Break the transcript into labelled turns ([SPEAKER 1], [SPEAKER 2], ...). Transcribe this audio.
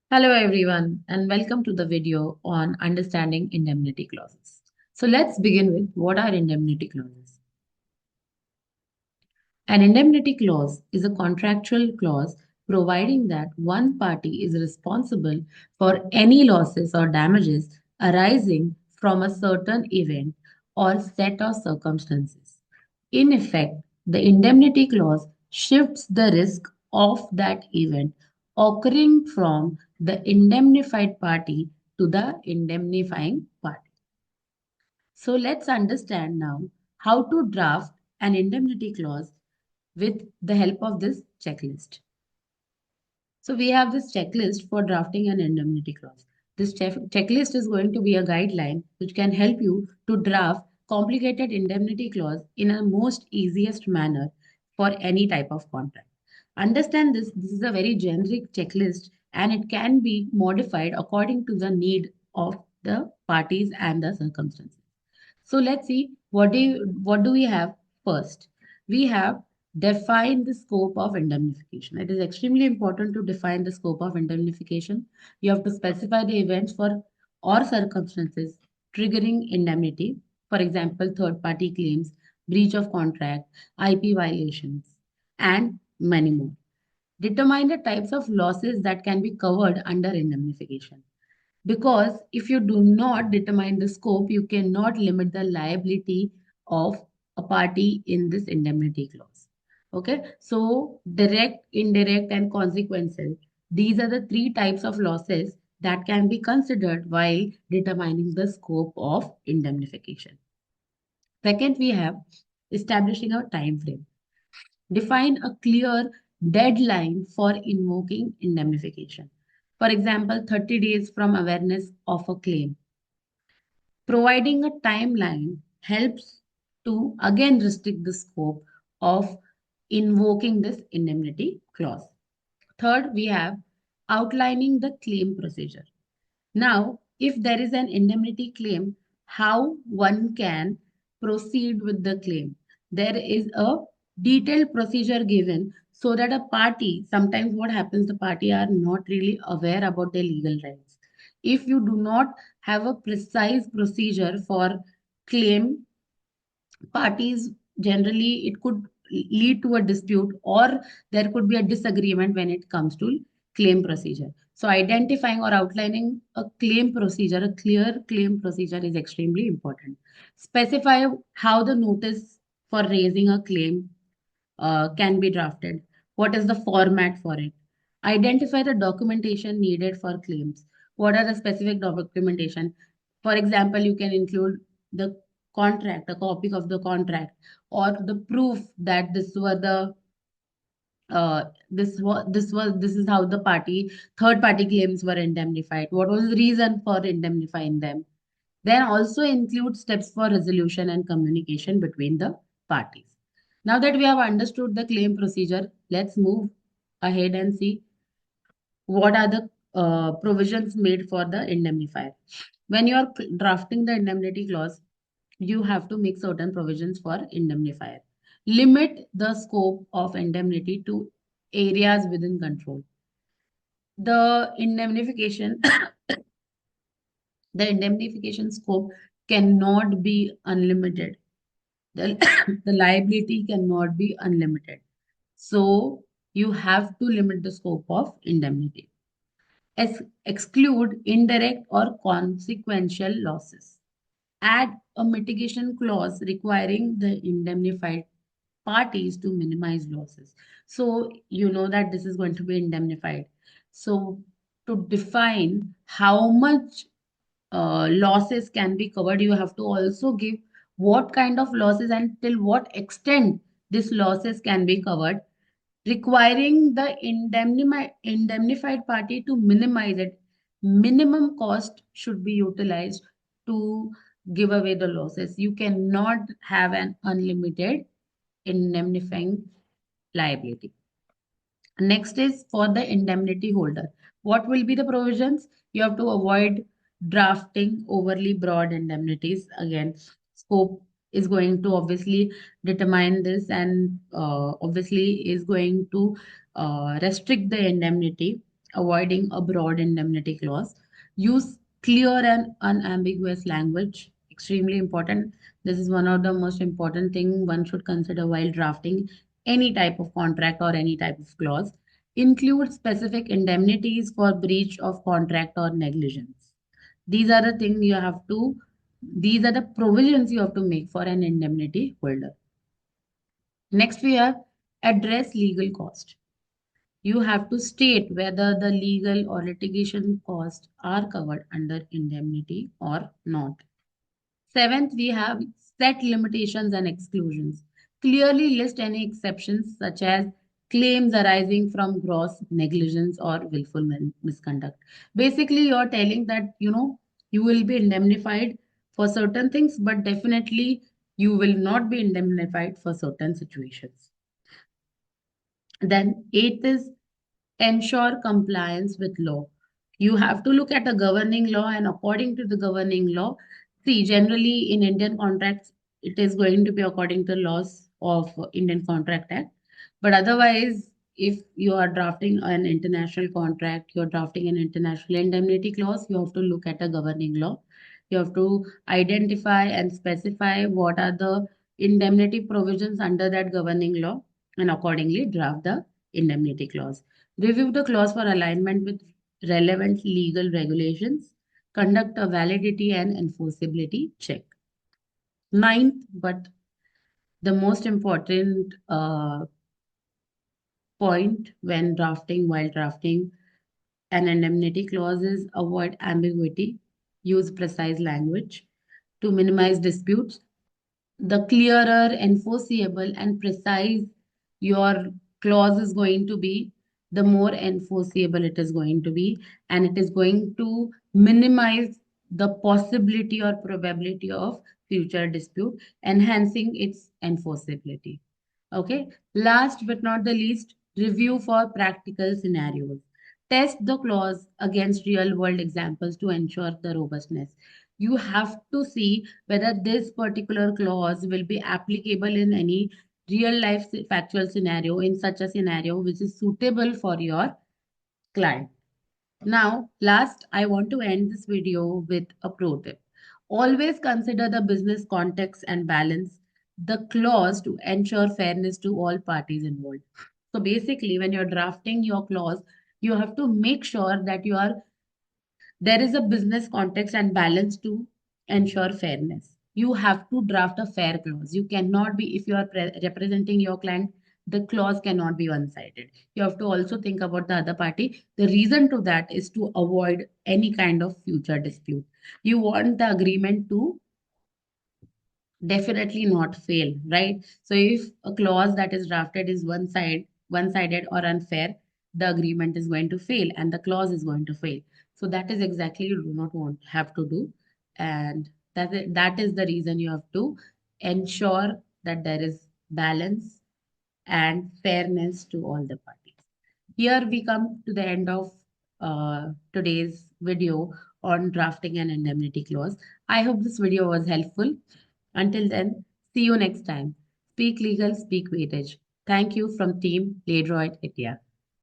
[SPEAKER 1] Hello everyone and welcome to the video on understanding indemnity clauses. So let's begin with what are indemnity clauses. An indemnity clause is a contractual clause providing that one party is responsible for any losses or damages arising from a certain event or set of circumstances. In effect, the indemnity clause shifts the risk of that event occurring from the indemnified party to the indemnifying party. So let's understand now how to draft an indemnity clause with the help of this checklist. So we have this checklist for drafting an indemnity clause. This checklist is going to be a guideline which can help you to draft complicated indemnity clause in a most easiest manner for any type of contract. Understand this. This is a very generic checklist and it can be modified according to the need of the parties and the circumstances. So let's see what do we have first. We have define the scope of indemnification. It is extremely important to define the scope of indemnification. You have to specify the events for or circumstances triggering indemnity. For example, third party claims, breach of contract, IP violations, and many more. Determine the types of losses that can be covered under indemnification. Because if you do not determine the scope, you cannot limit the liability of a party in this indemnity clause. Okay, so direct, indirect, and consequential. These are the three types of losses that can be considered while determining the scope of indemnification. Second, we have establishing a time frame. Define a clear deadline for invoking indemnification. For example, 30 days from awareness of a claim. Providing a timeline helps to again restrict the scope of invoking this indemnity clause. Third, we have outlining the claim procedure. Now, if there is an indemnity claim, how one can proceed with the claim? There is a detailed procedure given so that a party, sometimes what happens, the party are not really aware about their legal rights. If you do not have a precise procedure for claim, parties generally it could lead to a dispute or there could be a disagreement when it comes to claim procedure. So identifying or outlining a claim procedure, a clear claim procedure is extremely important. Specify how the notice for raising a claim can be drafted. What is the format for it? Identify the documentation needed for claims. What are the specific documentation? For example, you can include the contract, a copy of the contract, or the proof that this is how the third party claims were indemnified. What was the reason for indemnifying them? Then also include steps for resolution and communication between the parties. Now that we have understood the claim procedure, let's move ahead and see what are the provisions made for the indemnifier. When you are drafting the indemnity clause, you have to make certain provisions for indemnifier. Limit the scope of indemnity to areas within control. The indemnification the indemnification scope cannot be unlimited. The, the liability cannot be unlimited. So you have to limit the scope of indemnity. Exclude indirect or consequential losses. Add a mitigation clause requiring the indemnified parties to minimize losses. So you know that this is going to be indemnified. So to define how much losses can be covered, you have to also give what kind of losses and till what extent these losses can be covered, requiring the indemnified party to minimize it. Minimum cost should be utilized to give away the losses. You cannot have an unlimited indemnifying liability. Next is for the indemnity holder. What will be the provisions? You have to avoid drafting overly broad indemnities. Again, scope is going to obviously determine this and obviously is going to restrict the indemnity. avoiding a broad indemnity clause. Use clear and unambiguous language. Extremely important. This is one of the most important thing one should consider while drafting any type of contract or any type of clause. Include specific indemnities for breach of contract or negligence. These are the things you have to, these are the provisions you have to make for an indemnity holder. Next, we have address legal cost. You have to state whether the legal or litigation costs are covered under indemnity or not. Seventh, we have set limitations and exclusions. Clearly list any exceptions such as claims arising from gross negligence or willful misconduct. Basically, you're telling that, you will be indemnified for certain things, but definitely you will not be indemnified for certain situations. Then, eighth is ensure compliance with law. You have to look at a governing law, and according to the governing law, see, generally in Indian contracts, it is going to be according to laws of Indian Contract Act. But otherwise, if you are drafting an international contract, you're drafting an international indemnity clause, you have to look at a governing law. You have to identify and specify what are the indemnity provisions under that governing law and accordingly draft the indemnity clause. Review the clause for alignment with relevant legal regulations. Conduct a validity and enforceability check. Ninth, but the most important point when drafting, while drafting an indemnity clause is avoid ambiguity, use precise language to minimize disputes. The clearer, enforceable, and precise your clause is going to be, the more enforceable it is going to be, and it is going to minimize the possibility or probability of future dispute, enhancing its enforceability. Okay, last but not the least, review for practical scenarios. Test the clause against real world examples to ensure the robustness. You have to see whether this particular clause will be applicable in any real life factual scenario, in such a scenario which is suitable for your client. Now, last, I want to end this video with a pro tip. Always consider the business context and balance the clause to ensure fairness to all parties involved. So basically, when you're drafting your clause, you have to make sure that there is a business context and balance to ensure fairness. You have to draft a fair clause. You cannot be, if you are representing your client, the clause cannot be one sided. You have to also think about the other party. The reason to that is to avoid any kind of future dispute. You want the agreement to definitely not fail, right? So if a clause that is drafted is one sided or unfair, the agreement is going to fail and the clause is going to fail. So that is exactly you do not want have to do, and that is the reason you have to ensure that there is balance and fairness to all the parties. Here we come to the end of today's video on drafting an indemnity clause. I hope this video was helpful. Until then, see you next time. Speak legal, speak weightage. Thank you from Team LeDroit India.